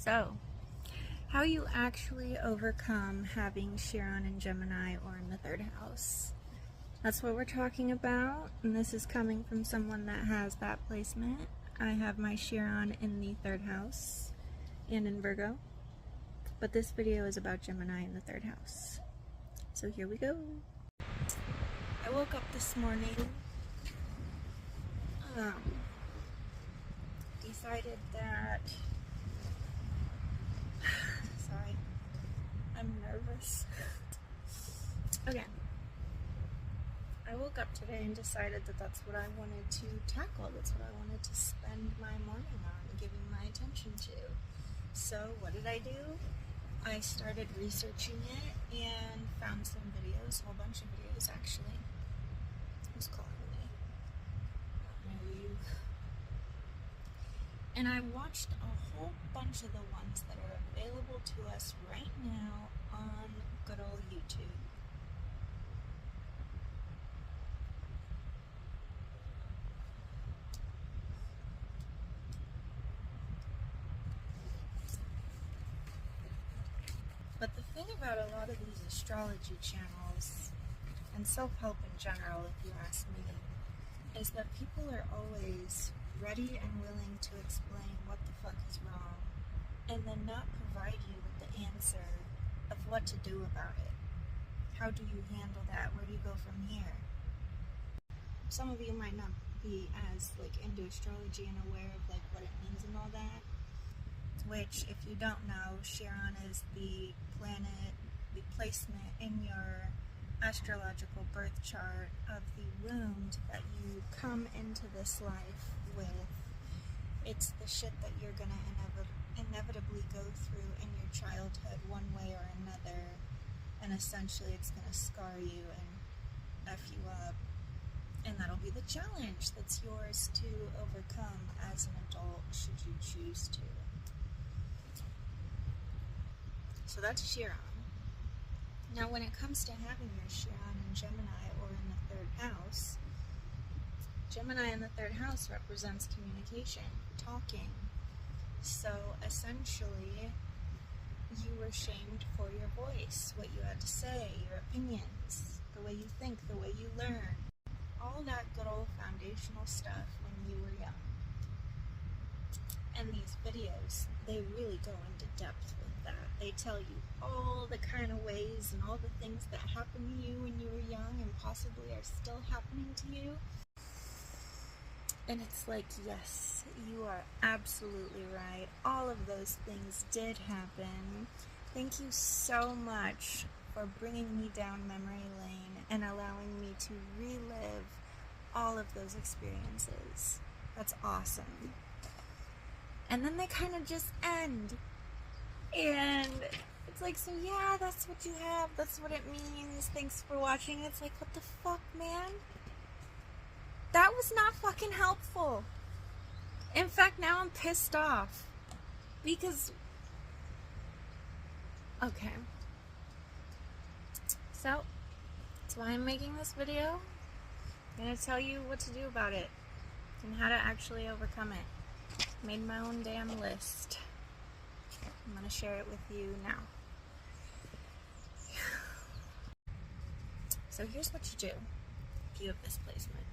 So, how you actually overcome having Chiron and Gemini or in the third house. That's what we're talking about, and this is coming from someone that has that placement. I have my Chiron in the third house and in Virgo, but this video is about Gemini in the third house. So here we go. I woke up this morning, decided that, sorry, I'm nervous. Okay. I woke up today and decided that that's what I wanted to tackle. That's what I wanted to spend my morning on, giving my attention to. So what did I do? I started researching it and found some videos, a whole bunch of videos actually. Who's calling me? Maybe. And I watched a whole bunch of the ones that are available to us right now on good old YouTube. But the thing about a lot of these astrology channels, and self-help in general, if you ask me, is that people are always ready and willing to explain what the fuck is wrong, and then not provide you with the answer of what to do about it. How do you handle that? Where do you go from here? Some of you might not be as into astrology and aware of what it means and all that. Which, if you don't know, Chiron is the planet, the placement in your astrological birth chart of the wound that you come into this life with. It's the shit that you're gonna inevitably go through in your childhood one way or another, and essentially it's gonna scar you and F you up, and that'll be the challenge that's yours to overcome as an adult, should you choose to. So that's Chiron. Now when it comes to having your Chiron in Gemini or in the third house, Gemini in the third house represents communication, talking. So essentially, you were shamed for your voice, what you had to say, your opinions, the way you think, the way you learn, all that good old foundational stuff when you were young. And these videos, they really go into depth with that. They tell you all the kind of ways and all the things that happened to you when you were young and possibly are still happening to you. And it's yes, you are absolutely right. All of those things did happen. Thank you so much for bringing me down memory lane and allowing me to relive all of those experiences. That's awesome. And then they kind of just end. And it's so yeah, that's what you have, that's what it means, thanks for watching. It's what the fuck, man? That was not fucking helpful. In fact, now I'm pissed off. Because, okay. So, that's why I'm making this video. I'm gonna tell you what to do about it and how to actually overcome it. Made my own damn list. I'm going to share it with you now. So here's what you do if you have this placement.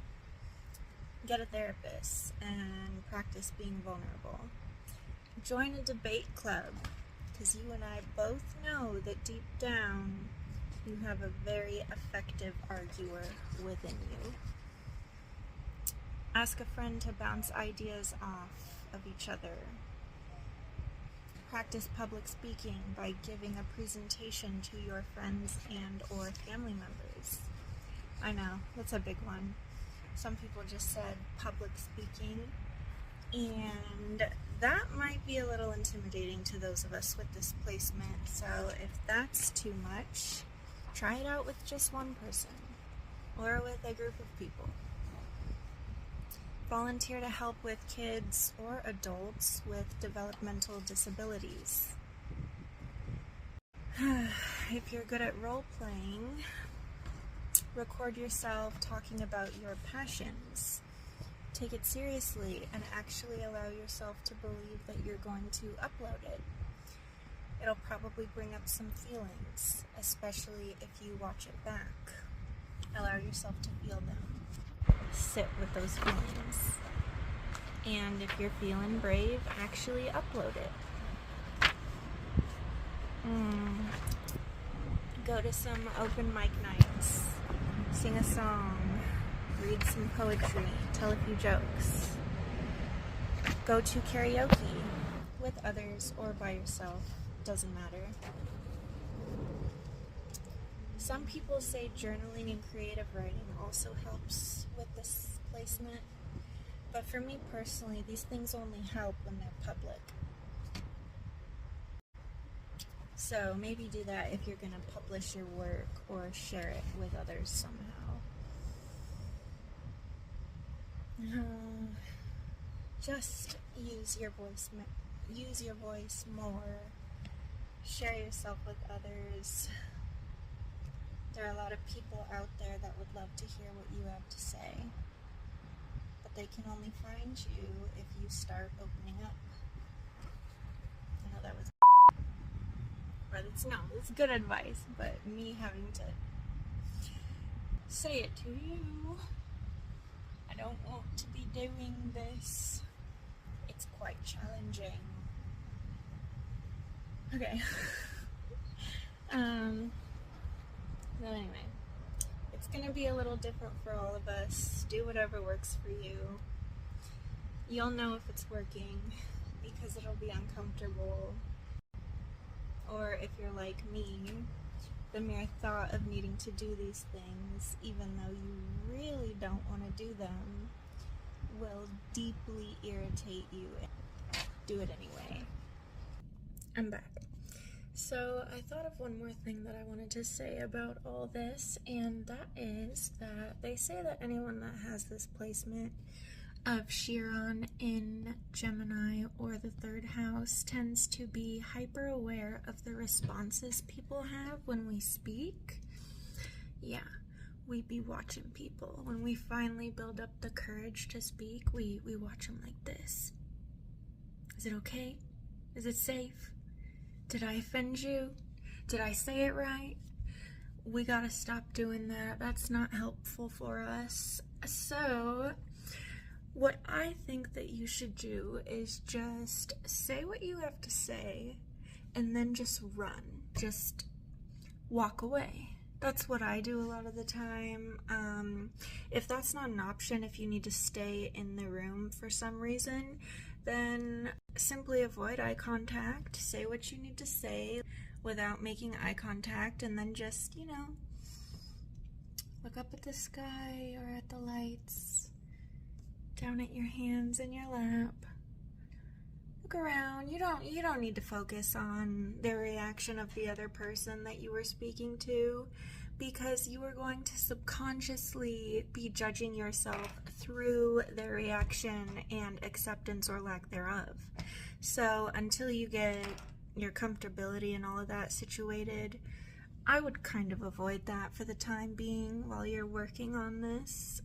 Get a therapist and practice being vulnerable. Join a debate club, because you and I both know that deep down you have a very effective arguer within you. Ask a friend to bounce ideas off of each other. Practice public speaking by giving a presentation to your friends and or family members. I know, that's a big one. Some people just said public speaking, and that might be a little intimidating to those of us with this placement. So if that's too much, try it out with just one person or with a group of people. Volunteer to help with kids or adults with developmental disabilities. If you're good at role-playing, record yourself talking about your passions. Take it seriously and actually allow yourself to believe that you're going to upload it. It'll probably bring up some feelings, especially if you watch it back. Allow yourself to feel them. Sit with those feelings. And if you're feeling brave, actually upload it. Go to some open mic nights. Sing a song. Read some poetry. Tell a few jokes. Go to karaoke with others or by yourself. Doesn't matter. Some people say journaling and creative writing also helps with this placement, but for me personally, these things only help when they're public. So maybe do that if you're going to publish your work or share it with others somehow. Just use your voice more. Share yourself with others. There are a lot of people out there that would love to hear what you have to say, but they can only find you if you start opening up. I know that was but it's good advice, but me having to say it to you, I don't want to be doing this. It's quite challenging. Okay. So anyway, it's gonna be a little different for all of us. Do whatever works for you. You'll know if it's working because it'll be uncomfortable. Or if you're like me, the mere thought of needing to do these things, even though you really don't want to do them, will deeply irritate you. Do it anyway. I'm back. So I thought of one more thing that I wanted to say about all this, and that is that they say that anyone that has this placement of Chiron in Gemini or the third house tends to be hyper aware of the responses people have when we speak. Yeah, we be watching people. When we finally build up the courage to speak, we watch them like this. Is it okay? Is it safe? Did I offend you? Did I say it right? We gotta stop doing that. That's not helpful for us. So what I think that you should do is just say what you have to say and then just run. Just walk away. That's what I do a lot of the time. If that's not an option, if you need to stay in the room for some reason, then simply avoid eye contact. Say what you need to say without making eye contact, and then just, look up at the sky or at the lights. Down at your hands in your lap. Look around. You don't need to focus on the reaction of the other person that you were speaking to, because you are going to subconsciously be judging yourself through their reaction and acceptance or lack thereof. So until you get your comfortability and all of that situated, I would kind of avoid that for the time being while you're working on this.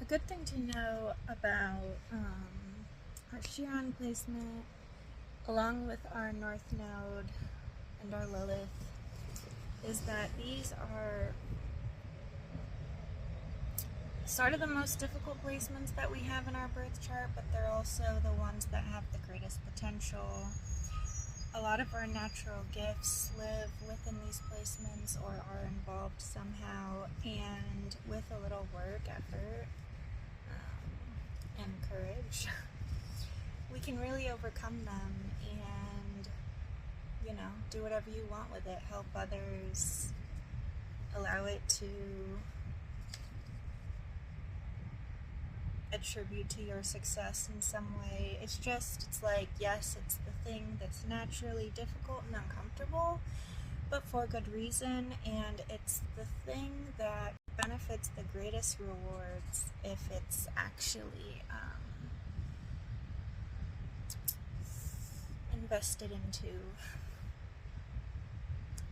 A good thing to know about our Chiron placement, along with our North Node and our Lilith, is that these are sort of the most difficult placements that we have in our birth chart, but they're also the ones that have the greatest potential. A lot of our natural gifts live within these placements or are involved somehow, and with a little work, effort, and courage, we can really overcome them and, do whatever you want with it. Help others, allow it to attribute to your success in some way. It's like, yes, it's the thing that's naturally difficult and uncomfortable, but for good reason, and it's the thing that benefits the greatest rewards if it's actually invested into.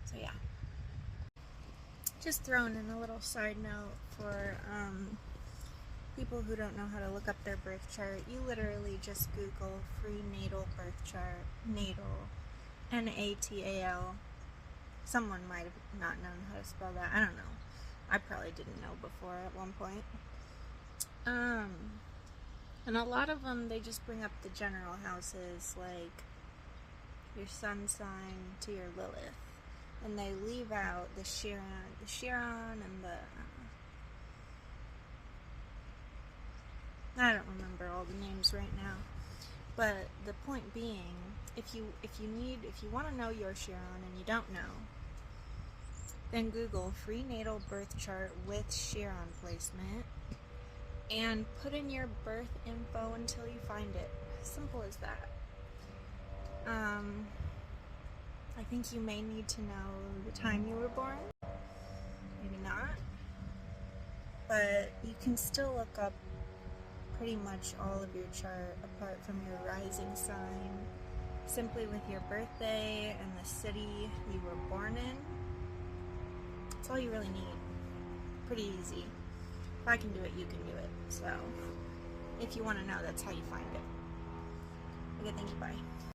So yeah, just throwing in a little side note for people who don't know how to look up their birth chart, you literally just Google free natal birth chart, natal, Natal. Someone might have not known how to spell that. I don't know. I probably didn't know before at one point. And a lot of them, they just bring up the general houses, like your sun sign to your Lilith, and they leave out the Chiron, and the I don't remember all the names right now. But the point being, if you want to know your Chiron and you don't know, then Google free natal birth chart with Chiron placement and put in your birth info until you find it. Simple as that. I think you may need to know the time you were born. Maybe not. But you can still look up pretty much all of your chart apart from your rising sign simply with your birthday and the city you were born in. That's all you really need. Pretty easy. If I can do it, you can do it. So, if you want to know, that's how you find it. Okay, thank you, bye.